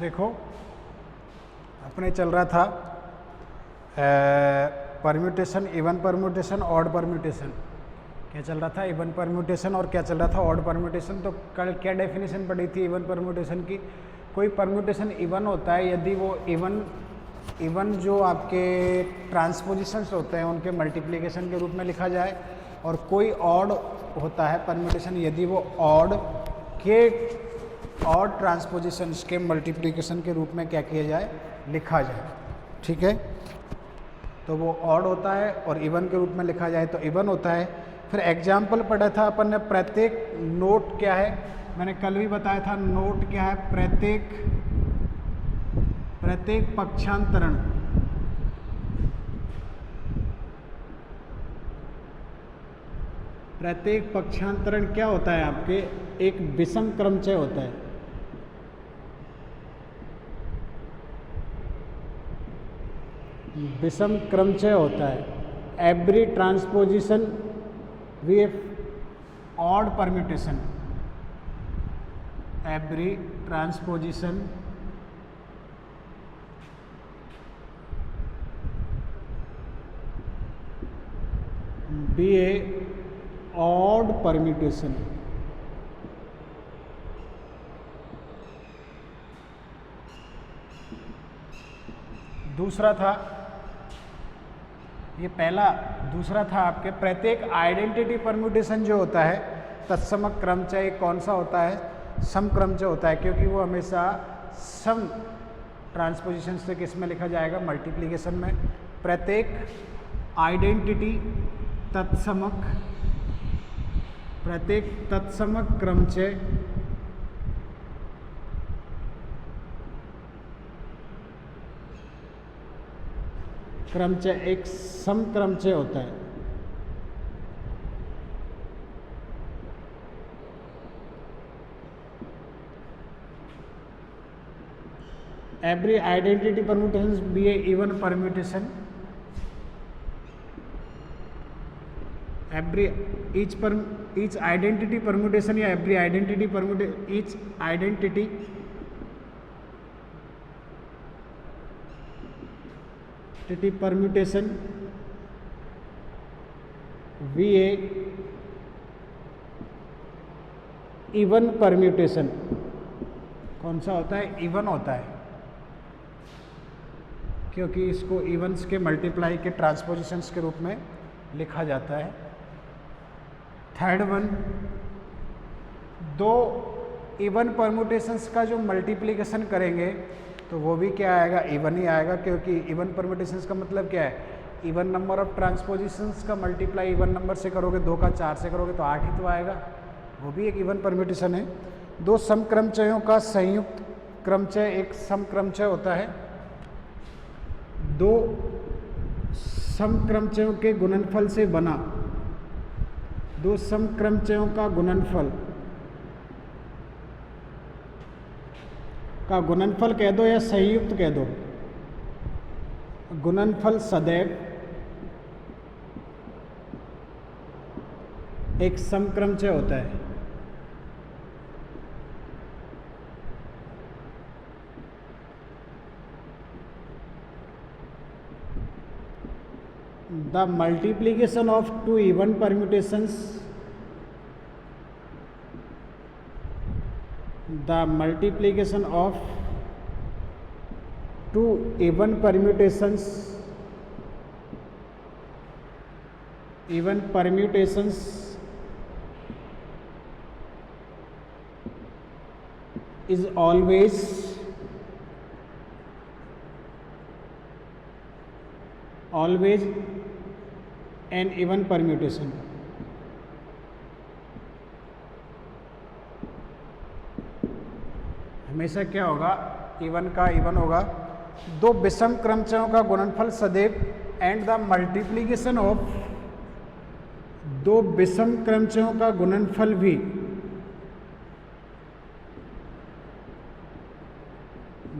देखो अपने चल रहा था permutation, even permutation, odd permutation. क्या चल रहा था? Even permutation. और क्या चल रहा था? Odd permutation. तो कल क्या डेफिनेशन पढ़ी थी इवन परम्यूटेशन की? कोई परम्यूटेशन इवन होता है यदि वो इवन जो आपके ट्रांसपोजिशंस होते हैं उनके मल्टीप्लिकेशन के रूप में लिखा जाए, और कोई ऑड होता है परम्यूटेशन यदि वो ऑड ट्रांसपोजिशंस के मल्टीप्लिकेशन के रूप में क्या किया जाए? लिखा जाए। ठीक है, तो वो ऑड होता है और इवन के रूप में लिखा जाए तो इवन होता है। फिर एग्जाम्पल पढ़ा था अपन ने, प्रत्येक नोट क्या है? मैंने कल भी बताया था नोट क्या है। प्रत्येक पक्षांतरण क्या होता है? आपके एक विषम क्रमचय होता है। विषम क्रमचय होता है। Every transposition with odd permutation, every transposition be a odd permutation. दूसरा था ये पहला। दूसरा था आपके प्रत्येक आइडेंटिटी परम्यूटेशन जो होता है तत्समक क्रमचय कौन सा होता है? सम क्रमचय होता है, क्योंकि वो हमेशा सम ट्रांसपोजिशन से किस में लिखा जाएगा? मल्टीप्लिकेशन में। प्रत्येक आइडेंटिटी तत्समक क्रमचय एक सम क्रमचय होता है। Every identity permutation be a even permutation. each identity permutation या every identity permutation, each identity permutation भी एक इवन परम्यूटेशन। कौन सा होता है? इवन होता है, क्योंकि इसको इवन्स के मल्टीप्लाई के ट्रांसपोजिशंस के रूप में लिखा जाता है। थर्ड वन, दो इवन परम्यूटेशंस का जो मल्टीप्लिकेशन करेंगे तो वो भी क्या आएगा? इवन ही आएगा, क्योंकि इवन परम्यूटेशंस का मतलब क्या है? इवन नंबर ऑफ ट्रांसपोजिशंस का मल्टीप्लाई इवन नंबर से करोगे, 2 का 4 से करोगे तो 8 ही तो आएगा। वो भी एक इवन परम्यूटेशन है। दो समक्रमचयों का संयुक्त क्रमचय एक समक्रमचय होता है। दो समक्रमचयों के गुणनफल से बना, दो समक्रमचयों का गुणनफल कह दो या संयुक्त कह दो, गुणनफल सदैव एक समक्रमचय होता है। The multiplication of two even permutations, the multiplication of two even permutations is always an even permutation। हमेशा क्या होगा? इवन का इवन होगा। दो विषम क्रमचयों का गुणनफल सदैव एंड द मल्टीप्लिकेशन ऑफ दो विषम क्रमचयों का गुणनफल भी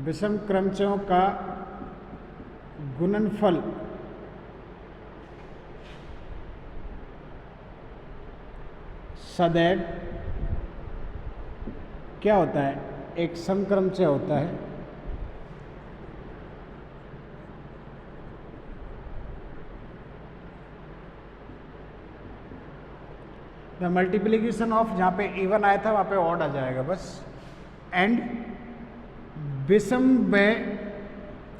विषम क्रमचयों का गुणनफल सदैव क्या होता है? एक समक्रमचय होता है। तो मल्टीप्लीकेशन ऑफ जहाँ पे इवन आया था वहाँ पे ऑड आ जाएगा बस। एंड विषम व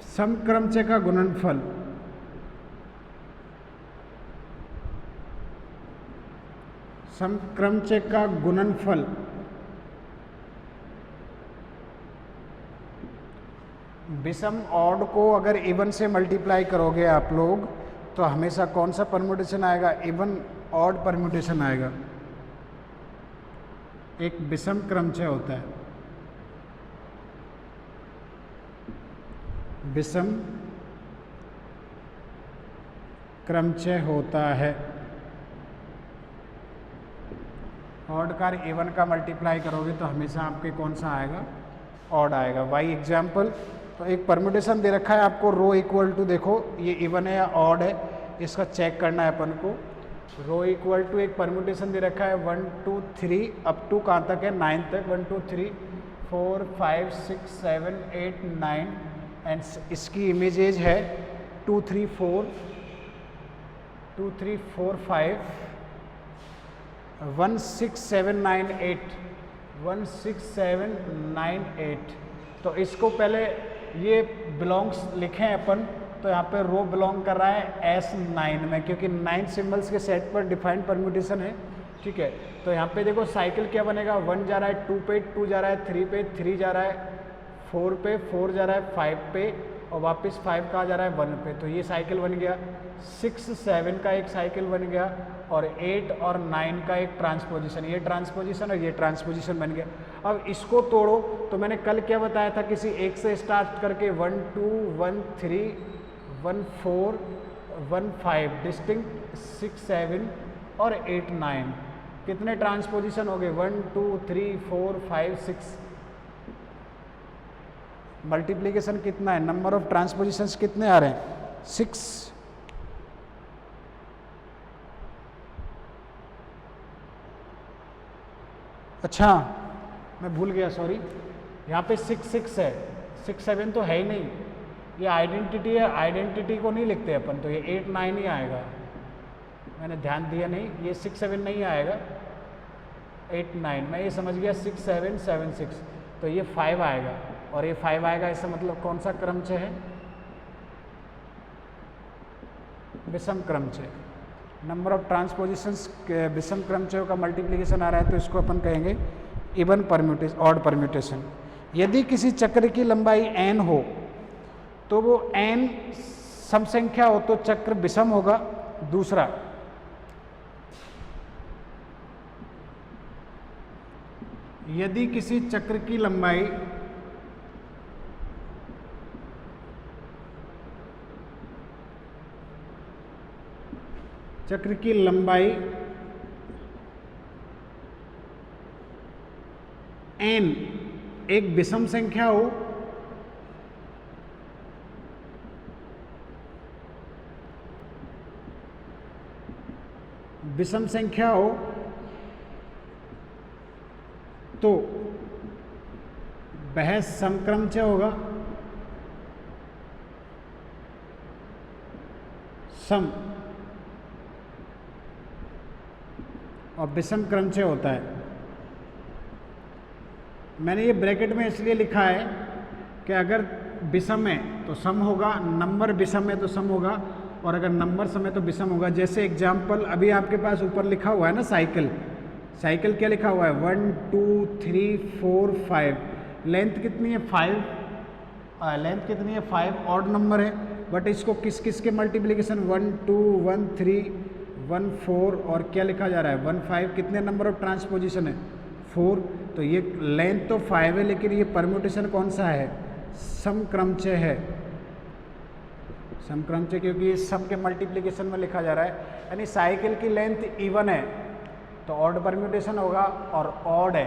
समक्रमचय का गुणनफल समक्रमचय का गुणनफल विषम ऑड को अगर इवन से मल्टीप्लाई करोगे आप लोग तो हमेशा कौन सा परम्यूटेशन आएगा? इवन ऑड परम्यूटेशन आएगा। एक विषम क्रमचय होता है, विषम क्रमचय होता है। ऑड का इवन का मल्टीप्लाई करोगे तो हमेशा आपके कौन सा आएगा? ऑड आएगा। वाई एग्जाम्पल, तो एक परम्यूटेशन दे रखा है आपको, रो इक्वल टू, देखो ये इवन है या ऑड है, इसका चेक करना है अपन को। रो इक्वल टू एक परम्यूटेशन दे रखा है 1 2 3 अप टू कहाँ तक है? 9 तक। 1 2 3 4 5 6 7 8 9 एंड इसकी इमेजेज है 2 3 4 2 3 4 5 1 6 7 9 8 1 6 7 9 8। तो इसको पहले ये बिलोंग्स लिखें अपन, तो यहाँ पे रो बिलोंग कर रहा है S9 में, क्योंकि 9 सिंबल्स के सेट पर डिफाइंड परम्यूटेशन है। ठीक है, तो यहाँ पे देखो साइकिल क्या बनेगा? 1 जा रहा है 2 पे, 2 जा रहा है 3 पे, 3 जा रहा है 4 पे, 4 जा रहा है 5 पे, और वापस 5 कहाँ जा रहा है? 1 पे। तो ये साइकिल बन गया। 6 7 का एक साइकिल बन गया, और 8 और 9 का एक ट्रांसपोजिशन, ये ट्रांसपोजिशन और ये ट्रांसपोजिशन बन गया। अब इसको तोड़ो, तो मैंने कल क्या बताया था? किसी एक से स्टार्ट करके 1 2 1 3 1 4 1 5 डिस्टिंक्ट 6 7 और 8 9, कितने ट्रांसपोजिशन हो गए? 1 2 3 4 5 6। मल्टीप्लीकेशन कितना है? नंबर ऑफ ट्रांसपोजिशंस कितने आ रहे हैं? 6। अच्छा मैं भूल गया, सॉरी, यहाँ पे 6 6 है, 6 7 तो है ही नहीं, ये आइडेंटिटी है, आइडेंटिटी को नहीं लिखते अपन, तो ये 8 9 ही आएगा। मैंने ध्यान दिया नहीं, ये 6 7 नहीं आएगा, 8 9, मैं ये समझ गया 6 7 7 6, तो ये 5 आएगा, और ये 5 आएगा। इसका मतलब कौन सा क्रमचय है? विषम क्रमचय। नंबर ऑफ ट्रांसपोजिशंस विषम क्रमचयों का मल्टीप्लिकेशन आ रहा है, तो इसको अपन कहेंगे इवन परम्यूटेशन, ऑड परम्यूटेशन। यदि किसी चक्र की लंबाई n हो तो वो n सम संख्या हो तो चक्र विषम होगा। दूसरा, यदि किसी चक्र की लंबाई n एक विषम संख्या हो तो वह समक्रमचय होगा। सम और विषम क्रमचय होता है। मैंने ये ब्रैकेट में इसलिए लिखा है कि अगर विषम है तो सम होगा, नंबर विषम है तो सम होगा, और अगर नंबर सम है तो विषम होगा। जैसे एग्जाम्पल अभी आपके पास ऊपर लिखा हुआ है ना, साइकिल, साइकिल क्या लिखा हुआ है? 1 2 3 4 5, लेंथ कितनी है? 5, लेंथ कितनी है? 5, ऑड नंबर है, बट इसको किस किस के मल्टीप्लिकेशन? 1 2 1 3 1 4, और क्या लिखा जा रहा है? 1 5, कितने नंबर ऑफ ट्रांसपोजिशन है? 4। तो ये लेंथ तो 5 है, लेकिन ये परम्यूटेशन कौन सा है? समक्रमचय है। समक्रमचय, क्योंकि ये सम के मल्टीप्लिकेशन में लिखा जा रहा है। यानी साइकिल की लेंथ इवन है तो ऑड परम्यूटेशन होगा, और ऑड है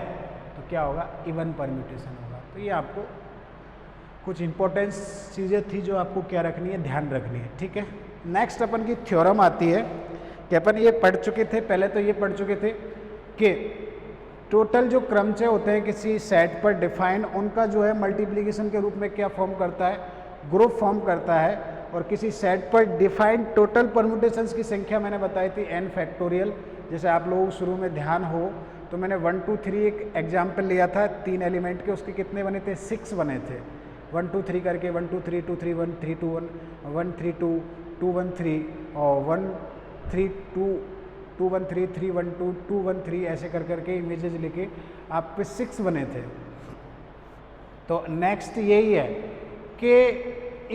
तो क्या होगा? इवन परम्यूटेशन होगा। तो ये आपको कुछ इंपॉर्टेंस चीज़ें थी जो आपको क्या रखनी है? ध्यान रखनी है। ठीक है, नेक्स्ट अपन की थ्योरम आती है कि अपन ये पढ़ चुके थे, पहले तो ये पढ़ चुके थे कि टोटल जो क्रमचय होते हैं किसी सेट पर डिफाइन, उनका जो है मल्टीप्लिकेशन के रूप में क्या फॉर्म करता है? ग्रुप फॉर्म करता है। और किसी सेट पर डिफाइंड टोटल परम्यूटेशंस की संख्या मैंने बताई थी n फैक्टोरियल, जैसे आप लोगों को शुरू में ध्यान हो तो मैंने 1 2 3 एक एग्जाम्पल लिया था 3 एलिमेंट के, उसके कितने बने थे? 6 बने थे। 1 2 3 करके 1 2 3 2 3 1 3 2 1 1 3 2 2 1 3 और 1 3 2 2 1 3 3 1 2 2 1 3 ऐसे कर करके इमेजेस लेके आप पे 6 बने थे। तो नेक्स्ट यही है कि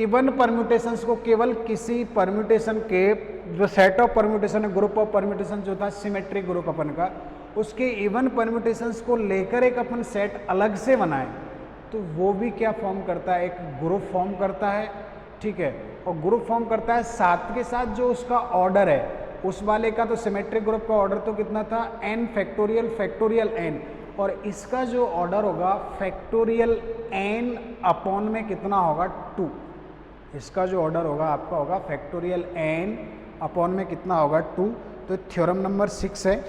इवन परम्यूटेशंस को केवल किसी परम्यूटेशन के जो सेट ऑफ परम्यूटेशन है, ग्रुप ऑफ परम्यूटेशन जो था सिमेट्रिक ग्रुप अपन का, उसके इवन परम्यूटेशंस को लेकर एक अपन सेट अलग से बनाए तो वो भी क्या फॉर्म करता है? एक ग्रुप फॉर्म करता है, ठीक है। और ग्रुप फॉर्म करता है, साथ के साथ जो उसका ऑर्डर है उस वाले का, तो सिमेट्रिक ग्रुप का ऑर्डर तो कितना था? n फैक्टोरियल फैक्टोरियल n, और इसका जो ऑर्डर होगा फैक्टोरियल n अपॉन में कितना होगा? 2। इसका जो ऑर्डर होगा आपका होगा फैक्टोरियल n अपॉन में कितना होगा? 2। तो थ्योरम नंबर 6 है।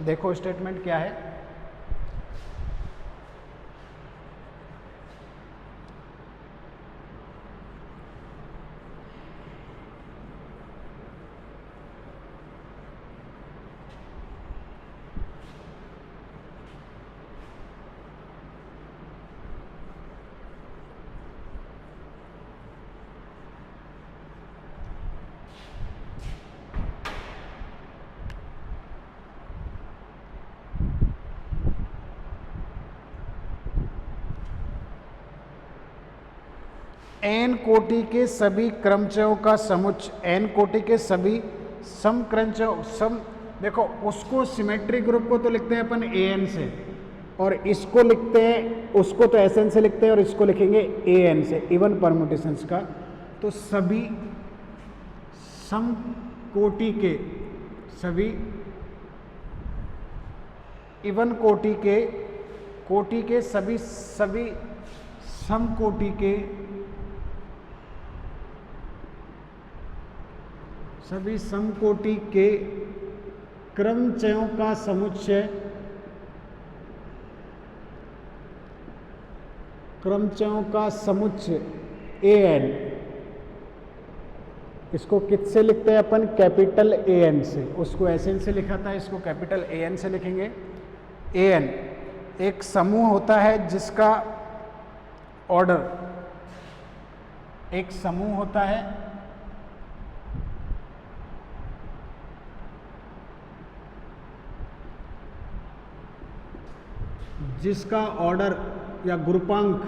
देखो स्टेटमेंट क्या है। n कोटि के सभी क्रमचयों का समुच्चय, n कोटि के सभी समक्रमचयों सम, देखो उसको सिमेट्रिक ग्रुप को तो लिखते हैं अपन an से, और इसको लिखते हैं, उसको तो Sn से लिखते हैं और इसको लिखेंगे an से, इवन परम्यूटेशंस का। तो सभी समकोटि के, सभी इवन कोटि के सभी समकोटि के, सभी समकोटि के क्रमचयों का समुच्चय, क्रमचयों का समुच्चय an, इसको किससे लिखते हैं अपन? कैपिटल an से। उसको Sn से लिखा था, इसको कैपिटल an से लिखेंगे। an एक समूह होता है जिसका ऑर्डर, एक समूह होता है जिसका ऑर्डर या ग्रुपांक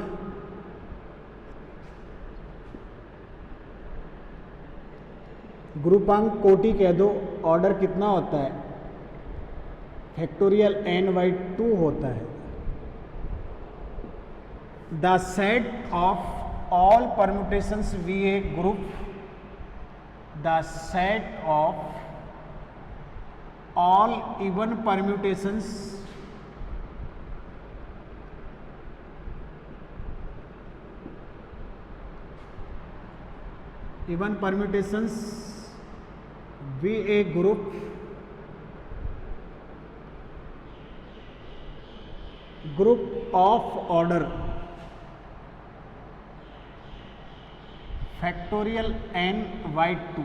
कोटि कह दो, ऑर्डर कितना होता है? फैक्टोरियल n/2 होता है। The set of all permutations V A group, the set of all even permutations even permutations be a group of order factorial n/2,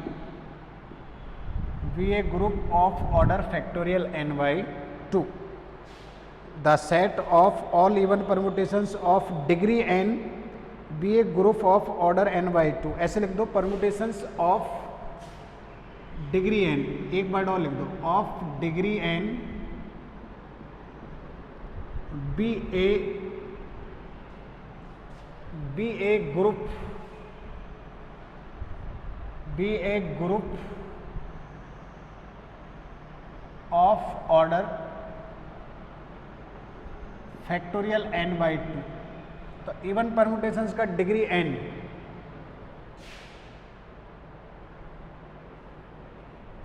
be a group of order factorial n/2, the set of all even permutations of degree n be a group of order n/2। ऐसे लिख दो, permutations of degree n, एक बार और लिख दो, of degree n be a group of order factorial n/2। तो even permutations का degree n,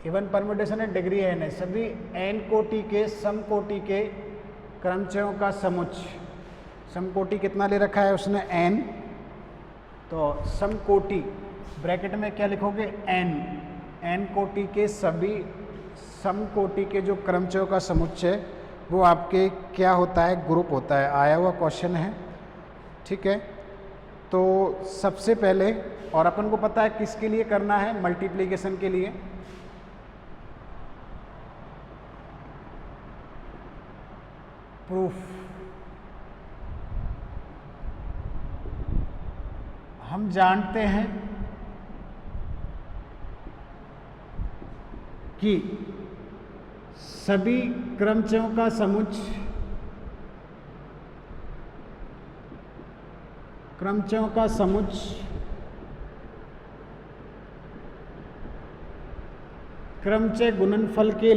even permutation है डिग्री n है, सभी n कोटि के समकोटि के क्रमचयों का समुच्चय। समकोटि कितना ले रखा है उसने? n। तो समकोटि ब्रैकेट में क्या लिखोगे? n कोटि के सभी समकोटि के जो क्रमचयों का समुच्चय वो आपके क्या होता है? ग्रुप होता है। आया हुआ क्वेश्चन है, ठीक है। तो सबसे पहले, और अपन को पता है किसके लिए करना है? मल्टीप्लिकेशन के लिए। प्रूफ। हम जानते हैं कि सभी क्रमचयों का समुच्चय क्रमचय गुणनफल के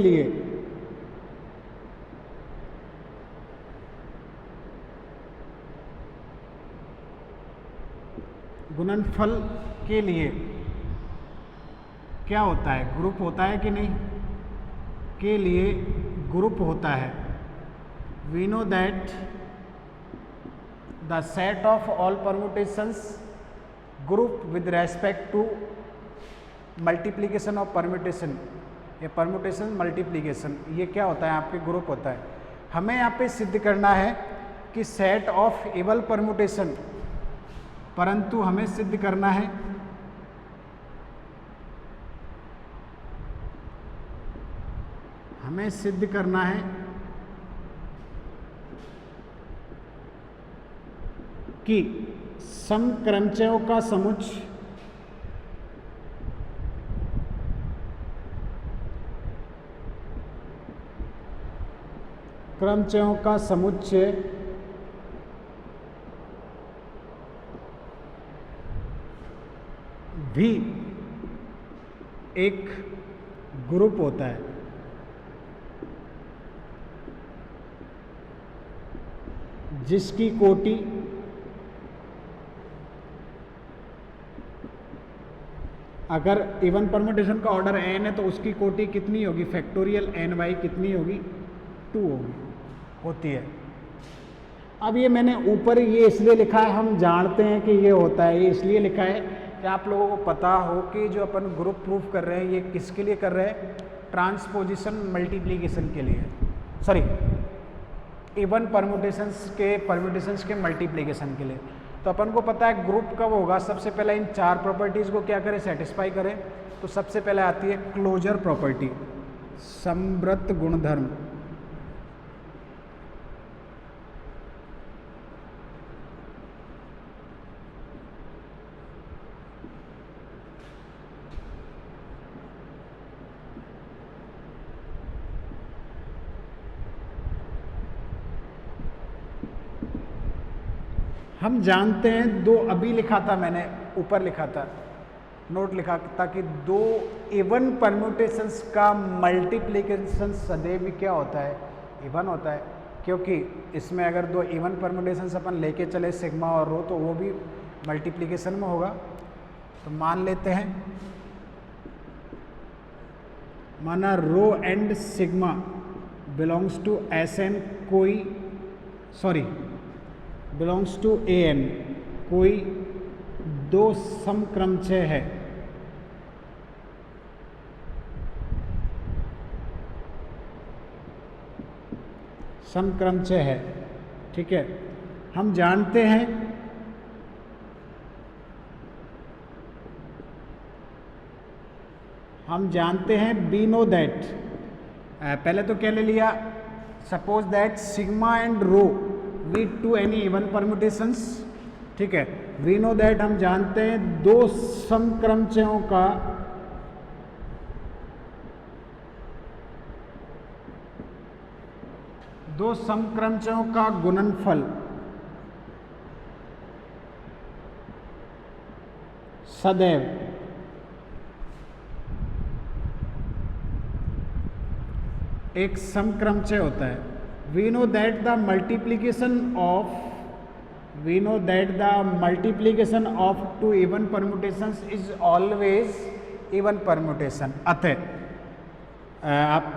लिए क्या होता है, ग्रुप होता है कि नहीं, के लिए ग्रुप होता है। We know that the set of all permutations group with respect to multiplication of permutation, ये परम्यूटेशन मल्टीप्लिकेशन, ये क्या होता है, आपके ग्रुप होता है। हमें यहाँ पे सिद्ध करना है कि सेट ऑफ इवन परम्यूटेशन, परंतु हमें सिद्ध करना है कि सम क्रमचयों का समुच्चय भी एक ग्रुप होता है। जिसकी कोटि अगर इवन परम्यूटेशन का ऑर्डर n है तो उसकी कोटि कितनी होगी, फैक्टोरियल ny कितनी होगी, 2 होती है। अब ये मैंने ऊपर ये इसलिए लिखा है, हम जानते हैं कि ये होता है, ये इसलिए लिखा है कि आप लोगों को पता हो कि जो अपन ग्रुप प्रूफ कर रहे हैं ये किसके लिए कर रहे हैं, ट्रांसपोजिशन मल्टीप्लिकेशन के लिए, सॉरी इवन परम्यूटेशंस के मल्टीप्लिकेशन के लिए। तो अपन को पता है ग्रुप कब होगा, सबसे पहले इन 4 प्रॉपर्टीज़ को क्या करें, सेटिस्फाई करें। तो सबसे पहले आती है क्लोजर प्रॉपर्टी, समवर्त गुणधर्म। हम जानते हैं 2, अभी लिखा था मैंने, ऊपर लिखा था, नोट लिखा था कि 2 इवन परम्यूटेशंस का मल्टीप्लिकेशन सदैव क्या होता है, इवन होता है। क्योंकि इसमें अगर 2 इवन परम्यूटेशंस अपन लेके चले सिग्मा और रो, तो वो भी मल्टीप्लिकेशन में होगा। तो मान लेते हैं, माना rho and sigma belongs to Sn, belongs to An, कोई 2 समक्रमचय है। समक्रमचय है, ठीक है। हम जानते हैं वी नो दैट, पहले तो क्या ले लिया, suppose that sigma and rho lead to any even permutations, ठीक है। वी नो दैट हम जानते हैं 2 समक्रमचयों का गुणनफल सदैव एक समक्रमचय होता है। We know that the multiplication of 2 even permutations is always even permutation। अतः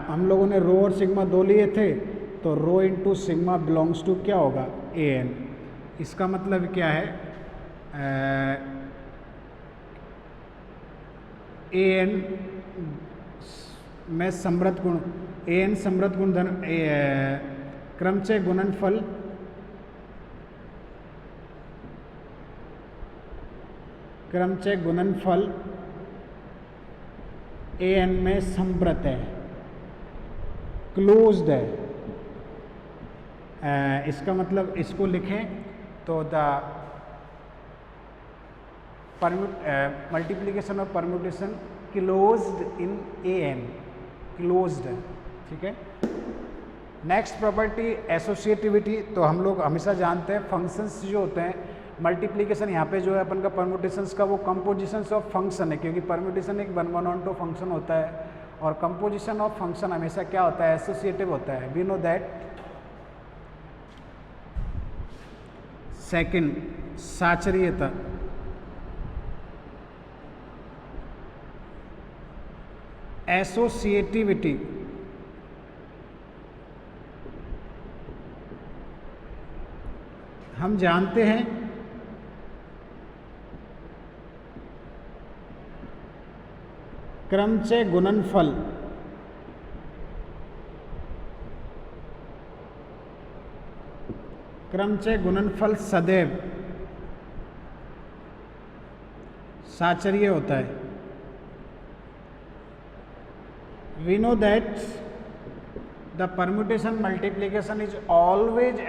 हम लोगों ने रो और सिग्मा 2 लिए थे, तो rho into sigma belongs to क्या होगा, An। इसका मतलब क्या है, An में समृद्ध गुण, An समृद्ध गुणधर्म क्रमचय गुणनफल An में समव्रत है, क्लोज्ड है, इसका मतलब इसको लिखें तो the multiplication of permutation closed in an, closed है, ठीक है। Next property associativity. तो हम लोग हमेशा जानते हैं फंक्शंस जो होते हैं, मल्टीप्लिकेशन यहाँ पे जो है अपन का परम्यूटेशंस का वो कंपोजिशंस ऑफ फंक्शन है, क्योंकि परम्यूटेशन एक 1 1 2 फंक्शन होता है और कंपोजिशन ऑफ फंक्शन हमेशा क्या होता है, एसोसिएटिव होता है। We know that. सेकंड, साचरीयता। एसोसिएटिविटी हम जानते हैं क्रमचय गुणनफल सदैव साचरीय होता है। We know that the permutation multiplication is always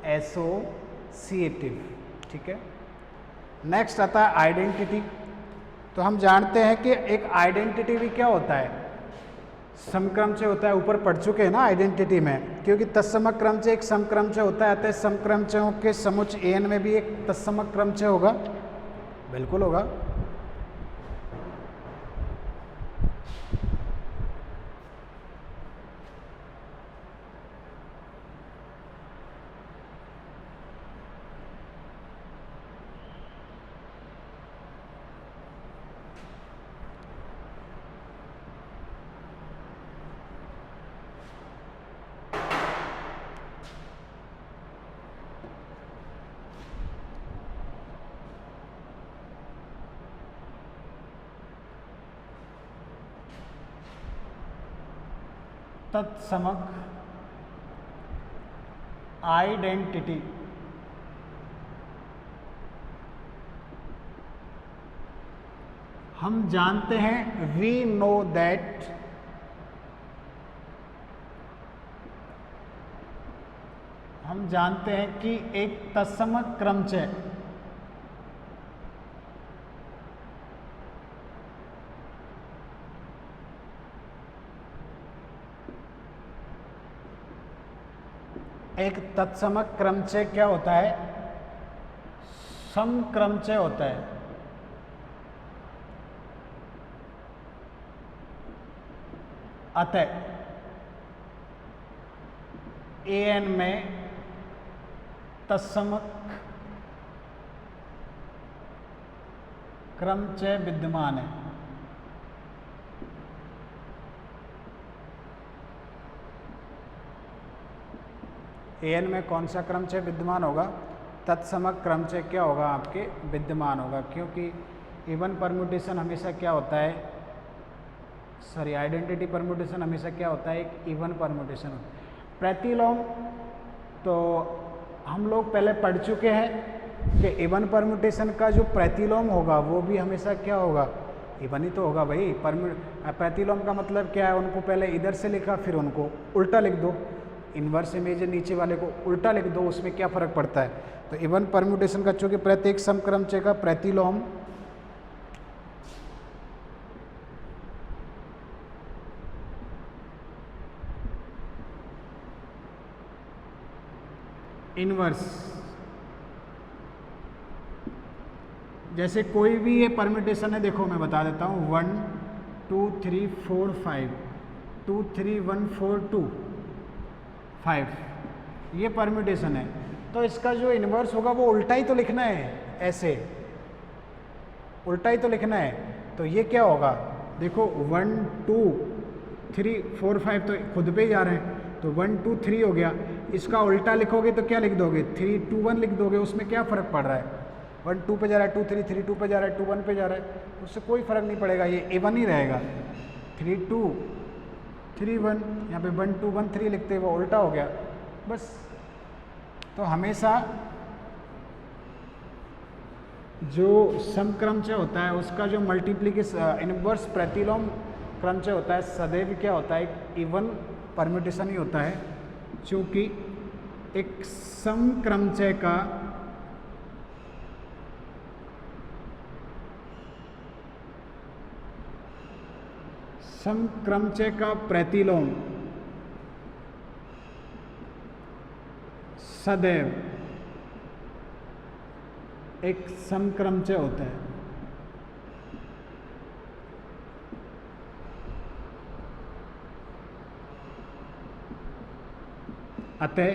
associative, ठीक है। नेक्स्ट आता है आइडेंटिटी। तो हम जानते हैं कि एक आइडेंटिटी भी क्या होता है, समक्रमचय होता है। ऊपर पढ़ चुके हैं ना आइडेंटिटी में, क्योंकि तत्समक क्रमचय एक समक्रमचय होता है, अतः समक्रमचयों के समुच्चय an में भी एक तत्समक क्रमचय होगा, बिल्कुल होगा। तत्समक आइडेंटिटी हम जानते हैं, वी नो दैट हम जानते हैं कि एक तत्समक क्रमचय तत्समक क्रमचय क्या होता है, समक्रमचय होता है। अतः an में तत्समक क्रमचय विद्यमान है। an में कौन सा क्रमचय विद्यमान होगा, तत्समक क्रमचय क्या होगा आपके विद्यमान होगा, क्योंकि इवन परम्यूटेशन हमेशा क्या होता है, सॉरी आइडेंटिटी परम्यूटेशन हमेशा क्या होता है, एक इवन परम्यूटेशन होता है। प्रतिलोम तो हम लोग पहले पढ़ चुके हैं कि इवन परम्यूटेशन का जो प्रतिलोम होगा वो भी हमेशा क्या होगा, इवन ही तो होगा भाई। प्रतिलोम का मतलब क्या है, उनको पहले इधर से लिखा फिर उनको उल्टा लिख दो, इन्वर्स इमेज नीचे वाले को उल्टा लिख दो, उसमें क्या फर्क पड़ता है। तो इवन परम्यूटेशन का चूंकि प्रत्येक समक्रमचय का प्रतिलोम इनवर्स, जैसे कोई भी ये परम्यूटेशन है, देखो मैं बता देता हूँ 1 2 3 4 5 2 3 1 4 2 5, ये परम्यूटेशन है। तो इसका जो इनवर्स होगा वो उल्टा ही तो लिखना है, ऐसे उल्टा ही तो लिखना है। तो ये क्या होगा, देखो 1 2 3 4 5 तो खुद पे ही जा रहे हैं, तो 1 2 3 हो गया। इसका उल्टा लिखोगे तो क्या लिख दोगे, 3 2 1 लिख दोगे। उसमें क्या फ़र्क पड़ रहा है, 1 2 पे जा रहा है, 2 3 3 2 पे जा रहा है, 2 1 पे जा रहा है, उससे कोई फ़र्क नहीं पड़ेगा, ये इवन ही रहेगा। 3 2 3 1, यहाँ पे 1 2 1 3 लिखते वो उल्टा हो गया बस। तो हमेशा जो समक्रमचय होता है उसका जो मल्टीप्लिकेशन इनवर्स प्रतिलोम क्रमचय होता है, सदैव क्या होता है, एक इवन परम्यूटेशन ही होता है, क्योंकि एक समक्रमचय का प्रतिलोम सदैव एक समक्रमचय होता है। अतः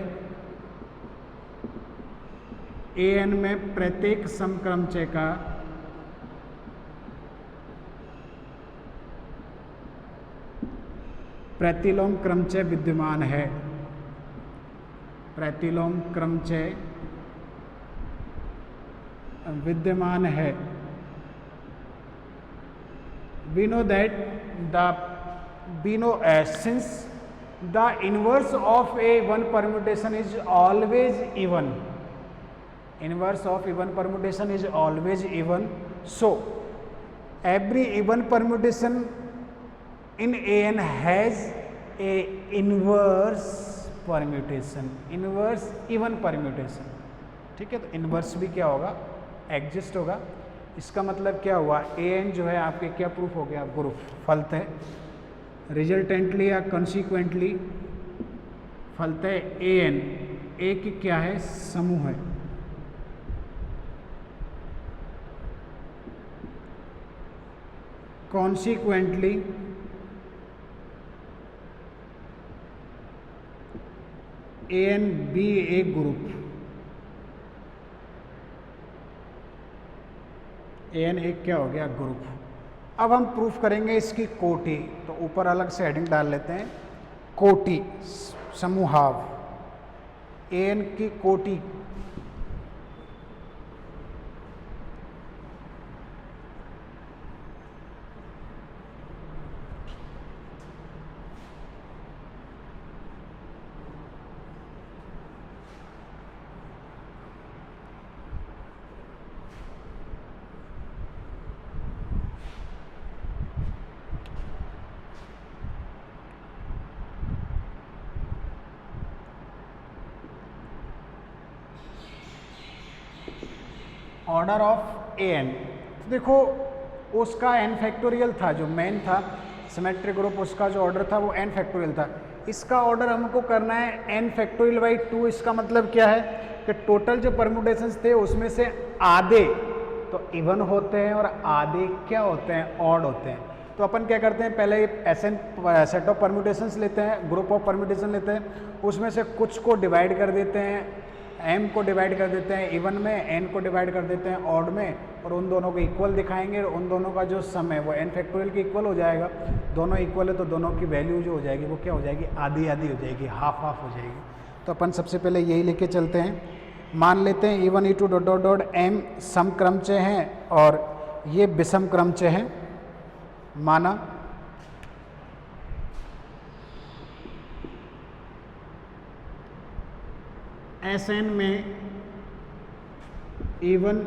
an में प्रत्येक समक्रमचय का प्रतिलोम क्रमचय विद्यमान है। प्रतिलोम क्रमचय विद्यमान है। We know that since the inverse of a one permutation is always even, inverse of even permutation is always even, so every even permutation in an has a inverse permutation, inverse even permutation। ठीक है, तो inverse भी क्या होगा, exist होगा। इसका मतलब क्या हुआ, an जो है आपके क्या प्रूफ हो गया, ग्रुप फलतः रिजल्टेंटली या कंसिक्वेंटली फलतः an एक क्या है, समूह है। Consequently an be a group, an एक क्या हो गया, ग्रुप। अब हम प्रूफ करेंगे इसकी कोटि, तो ऊपर अलग से हेडिंग डाल लेते हैं, कोटि समूहाव, an की कोटि। ऑर्डर ऑफ an, तो देखो उसका n फैक्टोरियल था, जो मेन था सिमेट्रिक ग्रुप, उसका जो ऑर्डर था वो n फैक्टोरियल था। इसका ऑर्डर हमको करना है n फैक्टोरियल बाई 2। इसका मतलब क्या है कि टोटल जो परम्यूटेशंस थे उसमें से आधे तो इवन होते हैं और आधे क्या होते हैं, ऑड होते हैं। तो अपन क्या करते हैं, पहले एसएन सेट ऑफ परम्यूटेशंस लेते हैं, ग्रुप ऑफ परम्यूटेशन लेते हैं, उसमें से कुछ को डिवाइड कर देते हैं, m को डिवाइड कर देते हैं इवन में, n को डिवाइड कर देते हैं ऑड में, और उन दोनों को इक्वल दिखाएंगे, और उन दोनों का जो सम है वो n फैक्टोरियल के इक्वल हो जाएगा। दोनों इक्वल है तो दोनों की वैल्यू जो हो जाएगी वो क्या हो जाएगी, आधी आधी हो जाएगी, हाफ हाफ हो जाएगी। तो अपन सबसे पहले यही लेके चलते हैं। मान लेते हैं E1 E2 dot dot dot m सम क्रमचय हैं और ये विषम क्रमचय हैं। माना Sn में E1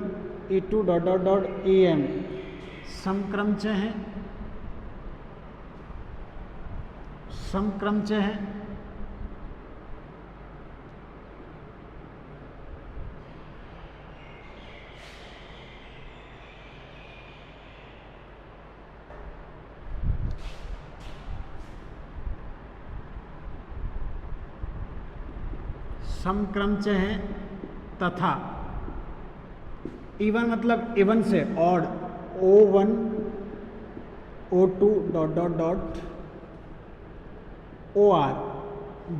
E2 dot dot dot Em समक्रमचय हैं, समक्रमचय हैं। समक्रमचय है तथा इवन मतलब इवन से odd O1 O2 dot dot dot OR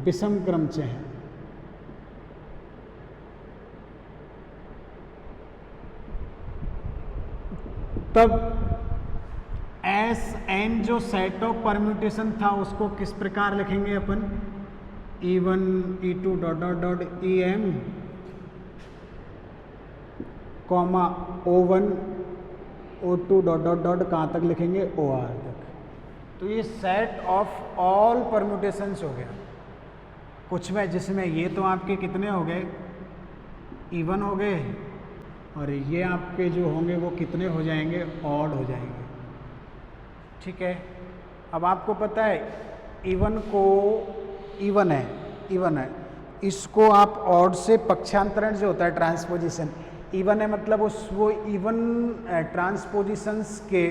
विषम क्रमचय है। तब Sn जो सेट ऑफ परम्यूटेशन था उसको किस प्रकार लिखेंगे अपन, E1 E2 dot dot dot Em comma O1 O2 dot dot dot कहाँ तक लिखेंगे, OR तक। तो ये सेट ऑफ ऑल परम्यूटेशंस हो गया कुछ में, जिसमें ये तो आपके कितने हो गए, इवन हो गए, और ये आपके जो होंगे वो कितने हो जाएंगे, ऑड हो जाएंगे। ठीक है, अब आपको पता है इवन को इवन है, इसको आप ऑड से पक्षांतरण जो होता है ट्रांसपोजिशन, इवन है मतलब वो इवन ट्रांसपोजिशंस के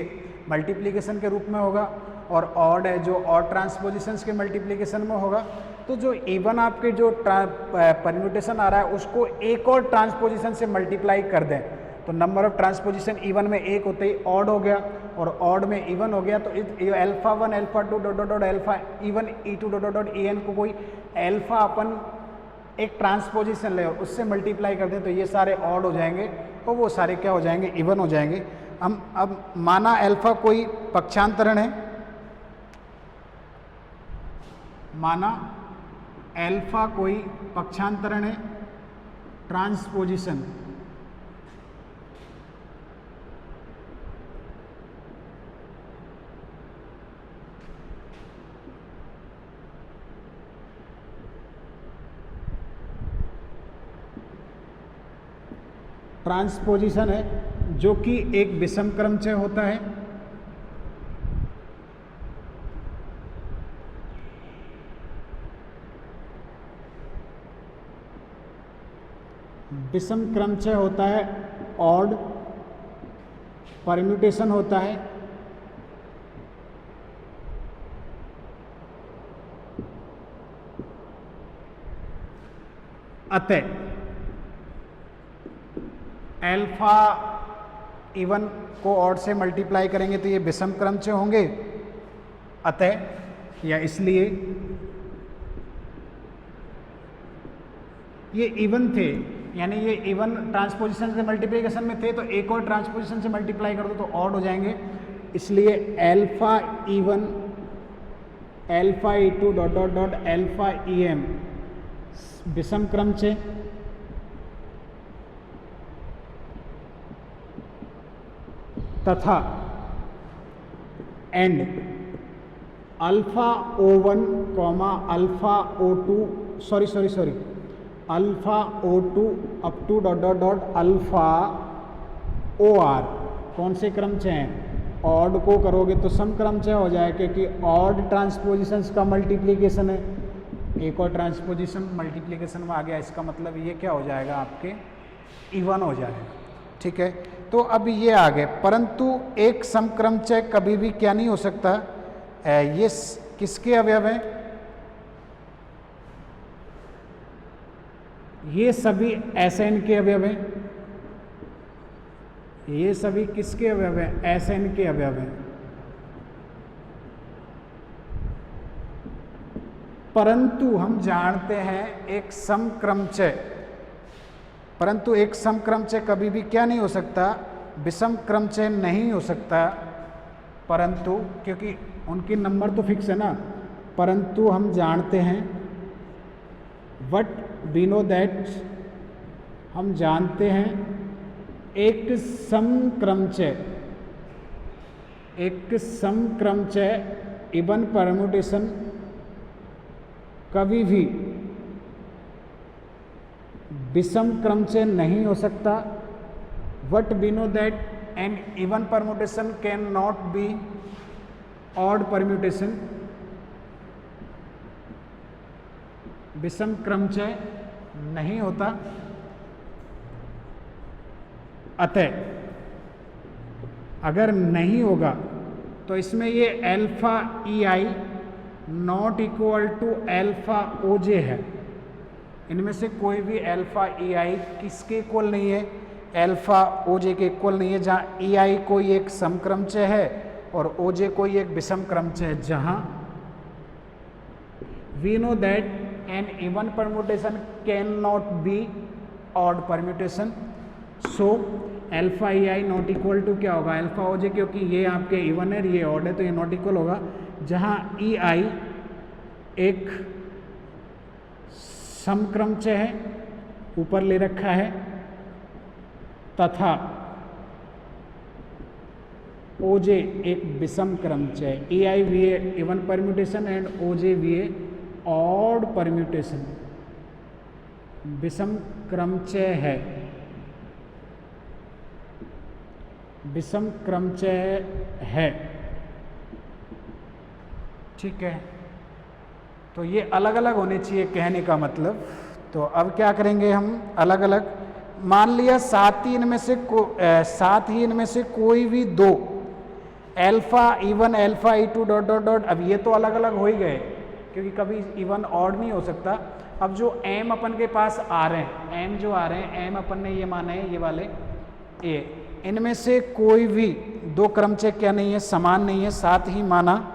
मल्टीप्लिकेशन के रूप में होगा, और ऑड है जो ऑड ट्रांसपोजिशंस के मल्टीप्लिकेशन में होगा। तो जो इवन आपके जो परम्यूटेशन आ रहा है उसको एक और ट्रांसपोजिशन से मल्टीप्लाई कर दें, तो नंबर ऑफ ट्रांसपोजिशन इवन में एक होते ही ऑड हो गया और ऑड में इवन हो गया। तो alpha 1 alpha 2 dot dot alpha even E2 dot dot EN को कोई अल्फा अपन एक ट्रांसपोजिशन ले और उससे मल्टीप्लाई कर दें तो ये सारे ऑड हो जाएंगे और वो सारे क्या हो जाएंगे, इवन हो जाएंगे। हम अब माना अल्फा कोई पक्षांतरण है, माना अल्फा कोई पक्षांतरण है ट्रांसपोजिशन, ट्रांसपोजिशन है जो कि एक विषम क्रमचय होता है। विषम क्रमचय होता है, ऑड परम्यूटेशन होता है, अतः अल्फा इवन को ऑड से मल्टीप्लाई करेंगे तो ये विषम क्रमचय होंगे, अतः या इसलिए ये इवन थे, यानी ये इवन ट्रांसपोजिशन से मल्टीप्लिकेशन में थे, तो एक और ट्रांसपोजिशन से मल्टीप्लाई कर दो तो ऑड हो जाएंगे। इसलिए alpha even alpha E2 dot dot dot alpha EM विषम क्रमचय, तथा and alpha O1 alpha O2 alpha O2 up to dot dot dot alpha OR कौन से क्रमचय हैं, ऑड को करोगे तो सम क्रमचय हो जाए क्योंकि ऑड ट्रांसपोजिशंस का मल्टीप्लिकेशन है, एक और ट्रांसपोजिशन मल्टीप्लिकेशन में आ गया, इसका मतलब ये क्या हो जाएगा, आपके इवन हो जाएगा। ठीक है, तो अब ये आ गए, परंतु एक समक्रमचय कभी भी क्या नहीं हो सकता, ये किसके अवयव हैं, ये सभी Sn के अवयव हैं, ये सभी किसके अवयव हैं, Sn के अवयव हैं। परंतु हम जानते हैं एक समक्रमचय, परंतु एक समक्रमचय कभी भी क्या नहीं हो सकता, विषम क्रमचय नहीं हो सकता, परंतु क्योंकि उनकी नंबर तो फिक्स है ना, परंतु हम जानते हैं बट वी नो दैट, हम जानते हैं एक समक्रमचय इवन परम्यूटेशन कभी भी विषम क्रमचय नहीं हो सकता, but we know that an even permutation can not be odd permutation, विषम क्रमचय नहीं होता। अतः अगर नहीं होगा तो इसमें ये alpha EI not equal to alpha OJ है, इनमें से कोई भी अल्फा EI किसके इक्वल नहीं है, अल्फा OJ के इक्वल नहीं है, जहाँ EI कोई एक समक्रमचय है और OJ कोई एक विषम क्रमचय है, जहाँ we know that an even permutation cannot be odd permutation, so alpha EI not equal to क्या होगा, अल्फा OJ, क्योंकि ये आपके इवन है ये ऑड है तो ये नॉट इक्वल होगा, जहाँ EI एक समक्रमचय है ऊपर ले रखा है, तथा OJ एक विषम क्रमचय, EI भी इवन परम्यूटेशन एंड OJ भी ऑड परम्यूटेशन, विषम क्रमचय है, विषम क्रमचय है। ठीक है, तो ये अलग अलग होने चाहिए कहने का मतलब। तो अब क्या करेंगे हम, अलग अलग मान लिया साथ ही इनमें से कोई भी दो alpha E1 alpha E2 dot dot dot, अब ये तो अलग अलग हो ही गए क्योंकि कभी इवन ऑड नहीं हो सकता। अब जो m अपन के पास आ रहे हैं, m जो आ रहे हैं, m अपन ने ये माने हैं ये वाले a, इनमें से कोई भी दो क्रमचय क्या नहीं है, समान नहीं है, साथ ही माना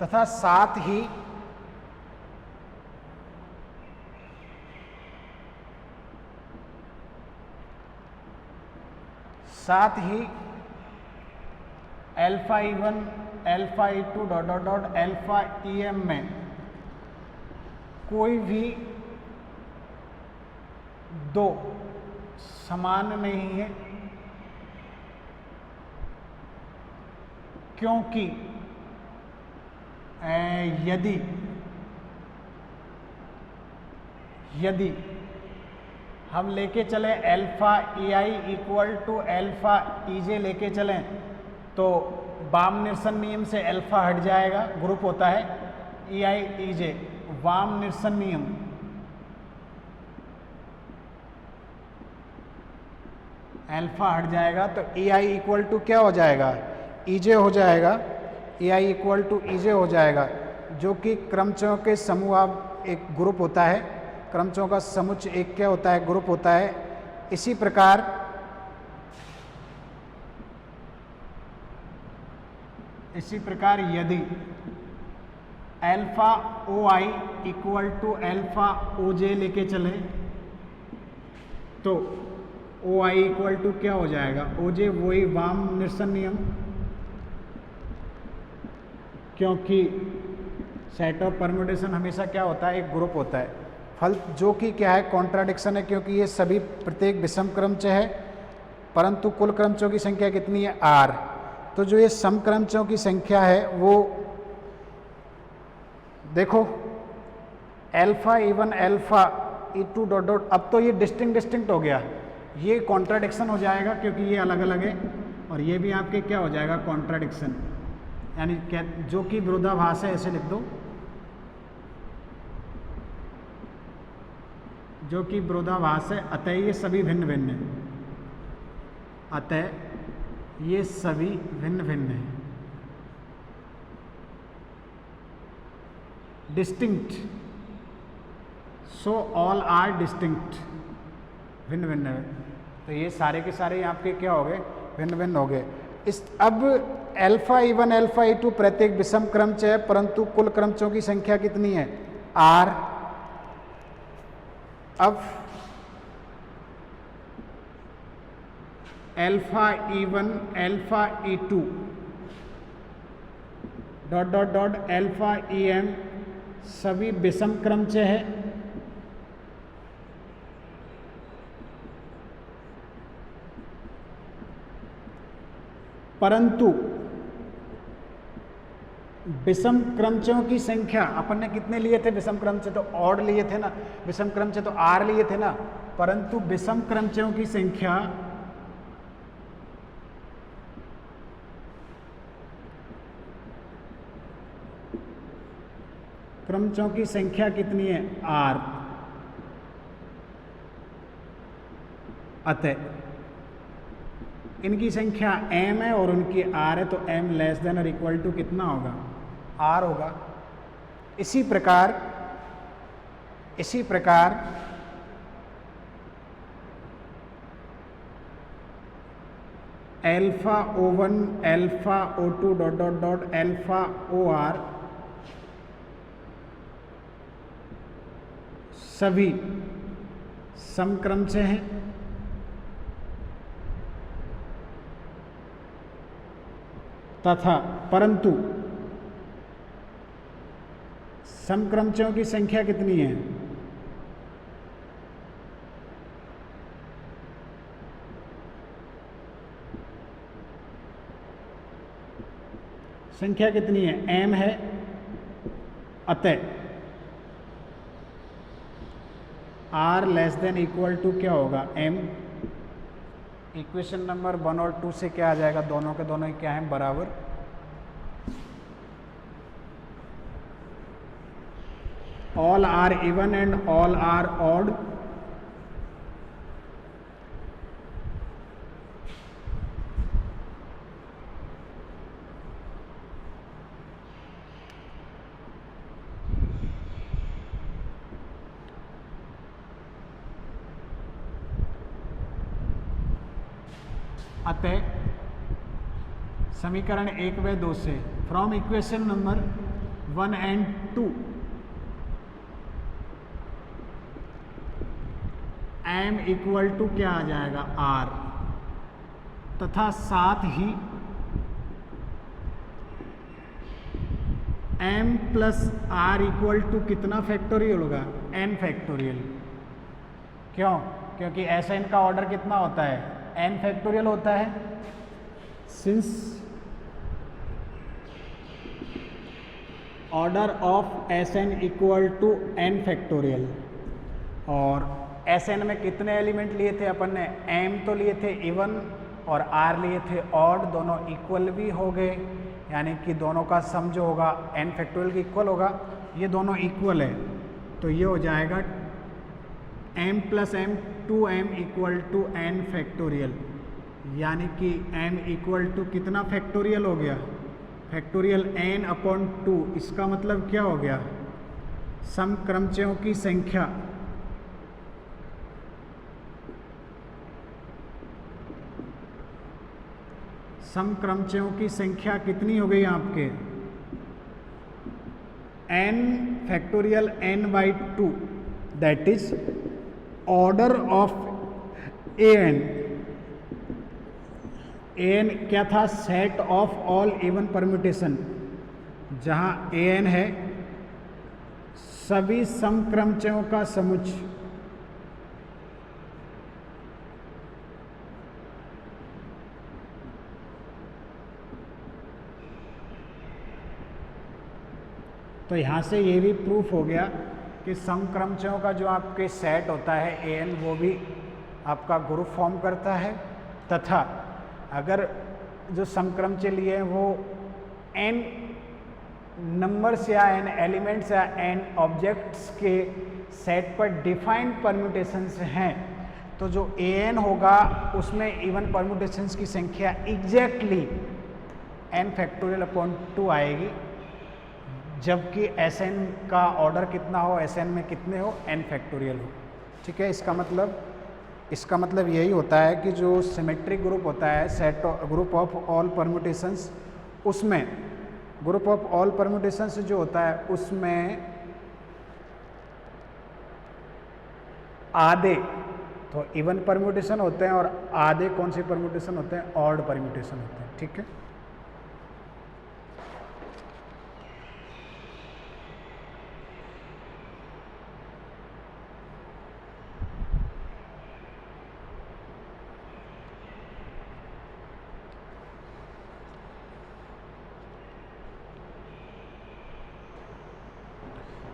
तथा साथ ही alpha E1 alpha E2 dot dot dot alpha EM में कोई भी दो समान नहीं है, क्योंकि यदि हम लेके चले alpha EI equal to alpha EJ लेके चलें तो वाम निरसन नियम से अल्फा हट जाएगा, ग्रुप होता है EI EJ, वाम निरसन नियम अल्फा हट जाएगा तो EI इक्वल टू क्या हो जाएगा, EJ हो जाएगा, EI इक्वल टू EJ हो जाएगा, जो कि क्रमचयों के समूह अब एक ग्रुप होता है, क्रमचयों का समुच्चय एक क्या होता है, ग्रुप होता है। इसी प्रकार यदि alpha OI equal to alpha OJ लेके चले तो OI इक्वल टू क्या हो जाएगा, OJ, वही वाम निरसन नियम, क्योंकि सेट ऑफ परम्यूटेशन हमेशा क्या होता है, एक ग्रुप होता है। फल जो कि क्या है, कॉन्ट्राडिक्शन है, क्योंकि ये सभी प्रत्येक विषम क्रमचय है, परंतु कुल क्रमचयों की संख्या कितनी है, R। तो जो ये सम क्रमचयों की संख्या है वो देखो alpha E1 alpha E2 dot dot, अब तो ये डिस्टिंक्ट हो गया, ये कॉन्ट्राडिक्शन हो जाएगा क्योंकि ये अलग अलग है, और ये भी आपके क्या हो जाएगा, कॉन्ट्राडिक्शन, यानी क्या, जो कि विरोधाभास है, ऐसे लिख दो, जो कि विरोधाभास है, अतः ये सभी भिन्न भिन्न है, अतः ये सभी भिन्न भिन्न है। Distinct, so all are distinct, भिन्न भिन्न है, तो ये सारे के सारे आपके क्या हो गए, भिन्न भिन्न हो गए। इस अब अल्फा E1 अल्फा E2 प्रत्येक विषम क्रमचय है, परंतु कुल क्रमचयों की संख्या कितनी है, R। अब alpha E1 alpha E2 dot dot dot alpha EM सभी विषम क्रमचय है, परंतु विषम क्रमचयों की संख्या अपन ने कितने लिए थे, विषम क्रमचय तो ऑड लिए थे ना, विषम क्रमचय तो R लिए थे ना, परंतु विषम क्रमचयों की संख्या कितनी है, R। अतः इनकी संख्या m है और उनकी r है, तो m लेस देन और इक्वल टू कितना होगा, r होगा। इसी प्रकार alpha O1 alpha O2 dot dot dot alpha OR सभी समक्रमचय हैं, तथा परंतु समक्रमचयों की संख्या कितनी है, संख्या कितनी है, m है। अतः R less than equal to क्या होगा, एम। इक्वेशन नंबर 1 और 2 से क्या आ जाएगा, दोनों के दोनों ही क्या है, बराबर। All are even and all are odd. अतः समीकरण 1 व 2 से from equation number 1 and 2 M equal to क्या आ जाएगा, आर, तथा साथ ही M plus R equal to कितना फैक्टोरियल होगा, एन फैक्टोरियल। क्यों? क्योंकि एस एन का ऑर्डर कितना होता है, एन फैक्टोरियल होता है। Since order of S N equal to N factorial, और एस एन में कितने एलिमेंट लिए थे अपन ने, एम तो लिए थे इवन और आर लिए थे ऑड, दोनों इक्वल भी हो गए, यानी कि दोनों का सम जो होगा एन फैक्टोरियल के इक्वल होगा। ये दोनों इक्वल है तो ये हो जाएगा M plus M 2m equal to N factorial, यानी कि m इक्वल टू कितना फैक्टोरियल हो गया, फैक्टोरियल n अपॉन 2। इसका मतलब क्या हो गया, सम क्रमचयों की संख्या सम क्रमचयों की संख्या कितनी हो गई आपके, n factorial n by 2, that is order of an। an क्या था, set of all even permutation, जहां an है सभी सम क्रमचयों का समुच्चय। तो यहाँ से ये भी प्रूफ हो गया कि सम क्रमचयों का जो आपके सेट होता है an, वो भी आपका ग्रुप फॉर्म करता है, तथा अगर जो सम क्रमचय लिए हैं वो n नंबर्स या n एलिमेंट्स या n ऑब्जेक्ट्स के सेट पर डिफाइंड परम्यूटेशंस हैं, तो जो an होगा उसमें इवन परम्यूटेशंस की संख्या एग्जैक्टली n फैक्टोरियल अपॉन 2 आएगी, जबकि Sn का ऑर्डर कितना हो, Sn में कितने हो, n फैक्टोरियल हो। ठीक है, इसका मतलब यही होता है कि जो सिमेट्रिक ग्रुप होता है, set group of all permutations, उसमें ग्रुप ऑफ ऑल परम्यूटेशंस जो होता है उसमें आधे तो इवन परम्यूटेशन होते हैं और आधे कौन से परम्यूटेशन होते हैं, ऑड परम्यूटेशन होते हैं। ठीक है,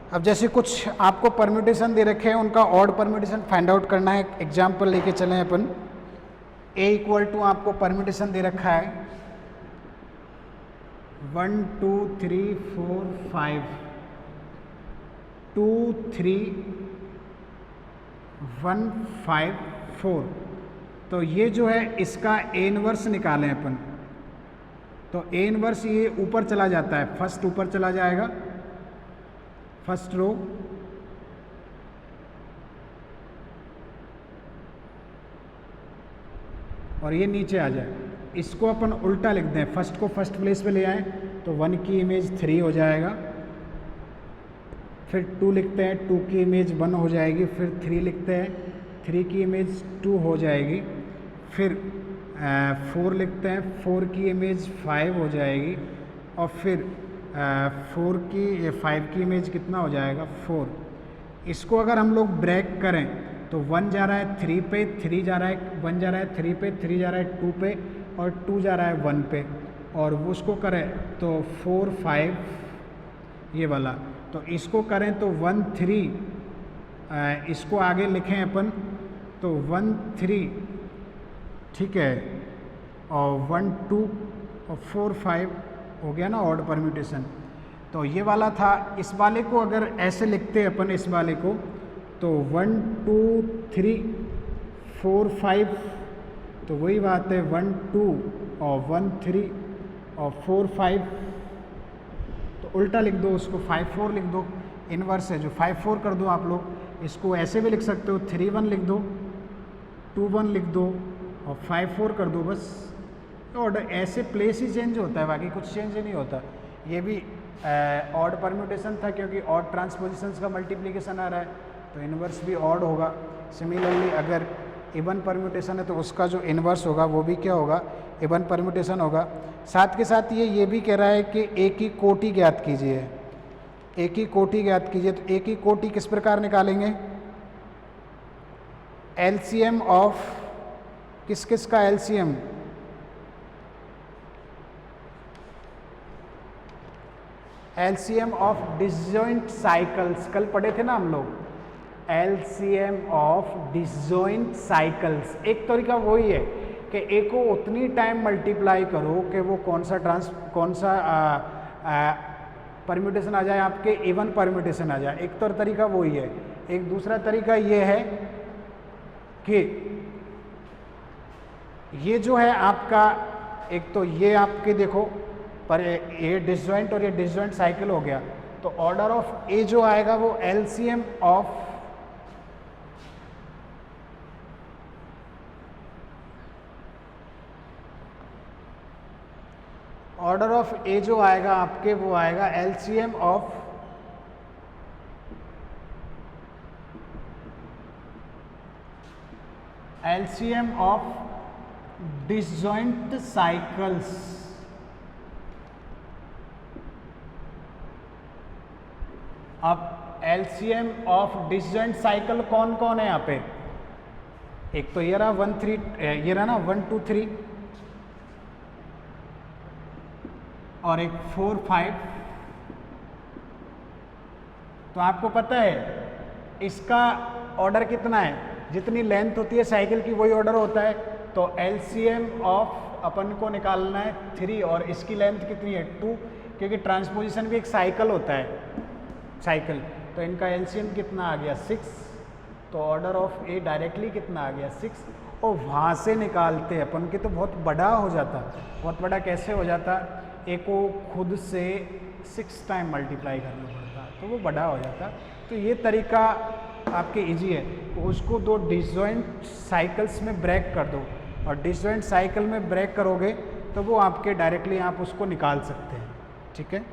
अब जैसे कुछ आपको परम्यूटेशन दे रखे हैं, उनका ऑड परम्यूटेशन फाइंड आउट करना है। एग्जाम्पल लेके चलें अपन। a इक्वल टू आपको परम्यूटेशन दे रखा है 1 2 3 4 5 2 3 1 5 4। तो ये जो है इसका a इनवर्स निकालें अपन, तो a इनवर्स ये ऊपर चला जाता है, फर्स्ट ऊपर चला जाएगा, फर्स्ट रो, और ये नीचे आ जाए। इसको अपन उल्टा लिख दें, फर्स्ट को फर्स्ट प्लेस पे ले आए तो 1 की इमेज 3 हो जाएगा, फिर 2 लिखते हैं, 2 की इमेज 1 हो जाएगी, फिर 3 लिखते हैं, 3 की इमेज 2 हो जाएगी, फिर 4 लिखते हैं, 4 की इमेज 5 हो जाएगी, और फिर 5 की इमेज कितना हो जाएगा, 4। इसको अगर हम लोग ब्रेक करें तो 1 जा रहा है 3 पे, 3 जा रहा है, 1 जा रहा है 3 पे, 3 जा रहा है 2 पे, और 2 जा रहा है 1 पे, और वो उसको करें तो 4 5 ये वाला, तो इसको करें तो 1 3 इसको आगे लिखें अपन तो 1 3, ठीक है, और 1 2 और 4 5 हो गया ना ऑड परम्यूटेशन। तो ये वाला था। इस वाले को अगर ऐसे लिखते हैं अपन, इस वाले को तो 1 2 3 4 5, तो वही बात है 1 2 और 1 3 और 4 5, तो उल्टा लिख दो उसको, 5 4 लिख दो, इनवर्स है जो 5 4 कर दो आप लोग। इसको ऐसे भी लिख सकते हो, 3 1 लिख दो, 2 1 लिख दो और 5 4 कर दो बस। ऑर्डर ऐसे प्लेस ही चेंज होता है, बाकी कुछ चेंज ही नहीं होता। ये भी ऑड परम्यूटेशन था क्योंकि ऑड ट्रांसपोजिशंस का मल्टीप्लिकेशन आ रहा है, तो इन्वर्स भी ऑड होगा। सिमिलरली अगर इवन परम्यूटेशन है तो उसका जो इन्वर्स होगा वो भी क्या होगा, इवन परम्यूटेशन होगा। साथ के साथ ये भी कह रहा है कि ए की कोटि ज्ञात कीजिए, ए की कोटि ज्ञात कीजिए। तो ए की कोटि किस प्रकार निकालेंगे, एलसीएम ऑफ किस किस का LCM, LCM of disjoint cycles, कल पढ़े थे ना हम लोग, एलसीएम ऑफ डिसजॉइंट साइकिल्स। एक तरीका वही है कि ए को उतनी टाइम मल्टीप्लाई करो कि वो कौन सा परम्यूटेशन आ जाए, आपके इवन परम्यूटेशन आ जाए। एक तो तरीका वही है। एक दूसरा तरीका ये है कि ये जो है आपका, एक तो ये आपके देखो पर ये डिसजॉइंट और ये डिसजॉइंट साइकिल हो गया, तो ऑर्डर ऑफ ए जो आएगा वो एलसीएम ऑफ ऑर्डर ऑफ ए जो आएगा आपके वो आएगा एलसीएम ऑफ डिसजॉइंट साइकिल्स। अब एलसीएम ऑफ डिसजॉइंट साइकिल कौन कौन है यहाँ पे, एक तो ये रहा 1 3, ये रहा ना 1 2 3 और एक 4 5। तो आपको पता है इसका ऑर्डर कितना है, जितनी लेंथ होती है साइकिल की वही ऑर्डर होता है। तो एलसीएम ऑफ अपन को निकालना है 3 और इसकी लेंथ कितनी है 2, क्योंकि ट्रांसपोजिशन भी एक साइकिल होता है, साइकिल। तो इनका एलसीएम कितना आ गया 6, तो ऑर्डर ऑफ ए डायरेक्टली कितना आ गया 6। और वहाँ से निकालते हैं अपन के तो बहुत बड़ा हो जाता। बहुत बड़ा कैसे हो जाता, ए को खुद से 6 टाइम मल्टीप्लाई करना पड़ता, तो वो बड़ा हो जाता। तो ये तरीका आपके इजी है, तो उसको दो डिसजॉइंट साइकिल्स में ब्रेक कर दो, और डिसजॉइंट साइकिल में ब्रेक करोगे तो वो आपके डायरेक्टली आप उसको निकाल सकते हैं। ठीक है,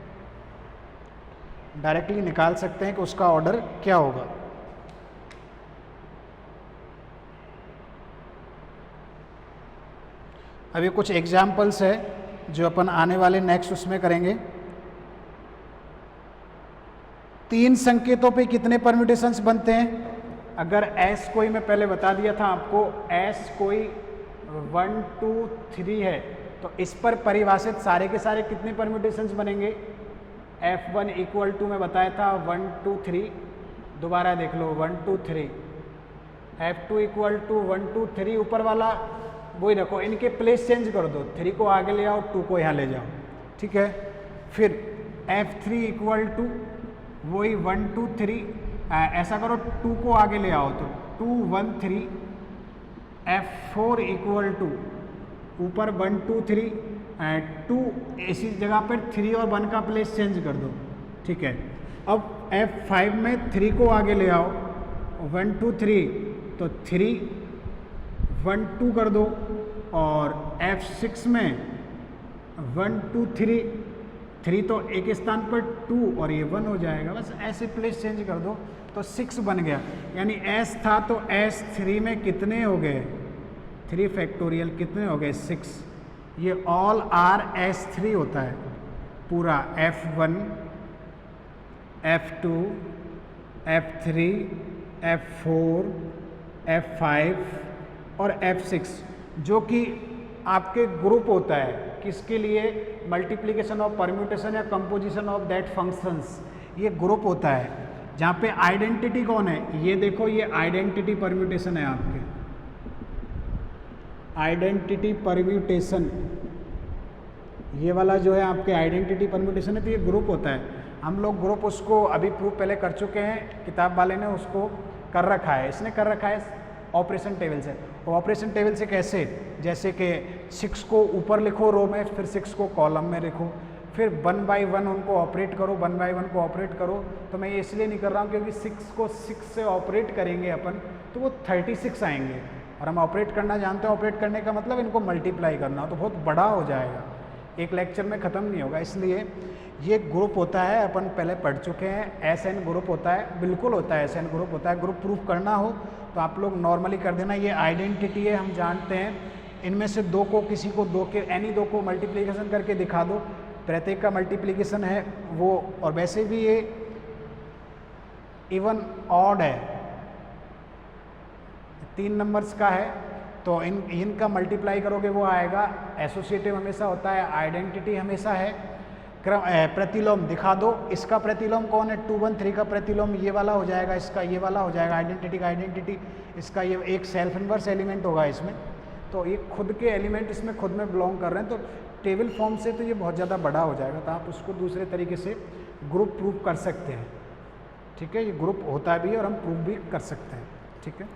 डायरेक्टली निकाल सकते हैं कि उसका ऑर्डर क्या होगा। अभी कुछ एग्जाम्पल्स है जो अपन आने वाले नेक्स्ट उसमें करेंगे। 3 संकेतों पे कितने परम्यूटेशंस बनते हैं। अगर एस कोई, मैं पहले बता दिया था आपको, एस कोई 1 2 3 है, तो इस पर परिभाषित सारे के सारे कितने परम्यूटेशंस बनेंगे। F1 इक्वल टू मैं बताया था 1 2 3, दोबारा देख लो 1 2 3। F2 इक्वल टू 1 2 3, ऊपर वाला वही रखो, इनके प्लेस चेंज कर दो, 3 को आगे ले आओ, 2 को यहाँ ले जाओ। ठीक है, फिर F3 इक्वल टू वही 1 2 3, ऐसा करो 2 को आगे ले आओ तो 2 1 3। F4 इक्वल टू ऊपर 1 2 3, 2 इसी जगह पर 3 और 1 का प्लेस चेंज कर दो। ठीक है, अब F5 में 3 को आगे ले आओ, 1 2 3, तो 3 1 2 कर दो, और F6 में 1 2 3, 3 तो एक स्थान पर 2 और ये 1 हो जाएगा, बस ऐसे प्लेस चेंज कर दो तो 6 बन गया। यानी S था तो S3 में कितने हो गए, 3 फैक्टोरियल कितने हो गए 6। ये ऑल आर S3 होता है पूरा, F1 F2 F3 F4 F5 और F6, जो कि आपके ग्रुप होता है किसके लिए, मल्टीप्लिकेशन ऑफ परम्यूटेशन या कंपोजिशन ऑफ दैट फंक्शंस, ये ग्रुप होता है। जहाँ पे आइडेंटिटी कौन है, ये देखो ये आइडेंटिटी परम्यूटेशन है आपके, आइडेंटिटी परम्यूटेशन, ये वाला जो है आपके आइडेंटिटी परम्यूटेशन है, तो ये ग्रुप होता है। हम लोग ग्रुप उसको अभी प्रूफ पहले कर चुके हैं, किताब वाले ने उसको कर रखा है, इसने कर रखा है ऑपरेशन टेबल से। ऑपरेशन टेबल से कैसे, जैसे कि 6 को ऊपर लिखो रो में, फिर 6 को कॉलम में लिखो, फिर 1 बाई 1 उनको ऑपरेट करो, 1 बाई 1 को ऑपरेट करो। तो मैं ये इसलिए नहीं कर रहा हूँ क्योंकि 6 को 6 से ऑपरेट करेंगे अपन तो वो 36 आएंगे, और हम ऑपरेट करना जानते हैं, ऑपरेट करने का मतलब इनको मल्टीप्लाई करना, तो बहुत बड़ा हो जाएगा, एक लेक्चर में ख़त्म नहीं होगा। इसलिए ये ग्रुप होता है, अपन पहले पढ़ चुके हैं, SN ग्रुप होता है, बिल्कुल होता है, SN ग्रुप होता है। ग्रुप प्रूफ करना हो तो आप लोग नॉर्मली कर देना। ये आइडेंटिटी है, हम जानते हैं, इनमें से 2 को, किसी को 2 के एनी 2 को मल्टीप्लिकेशन करके दिखा दो, प्रत्येक का मल्टीप्लिकेशन है वो, और वैसे भी ये इवन ऑड है, 3 नंबर्स का है, तो इनका मल्टीप्लाई करोगे वो आएगा। एसोसिएटिव हमेशा होता है, आइडेंटिटी हमेशा है। प्रतिलोम दिखा दो, इसका प्रतिलोम कौन है, 2 1 3 का प्रतिलोम ये वाला हो जाएगा, इसका ये वाला हो जाएगा, आइडेंटिटी का आइडेंटिटी, इसका ये एक सेल्फ इन्वर्स एलिमेंट होगा इसमें, तो ये खुद के एलिमेंट इसमें खुद में बिलोंग कर रहे हैं, तो टेबल फॉर्म से तो ये बहुत ज़्यादा बड़ा हो जाएगा, तो आप उसको दूसरे तरीके से ग्रुप प्रूफ कर सकते हैं। ठीक है, ये ग्रुप होता भी है और हम प्रूफ भी कर सकते हैं। ठीक है।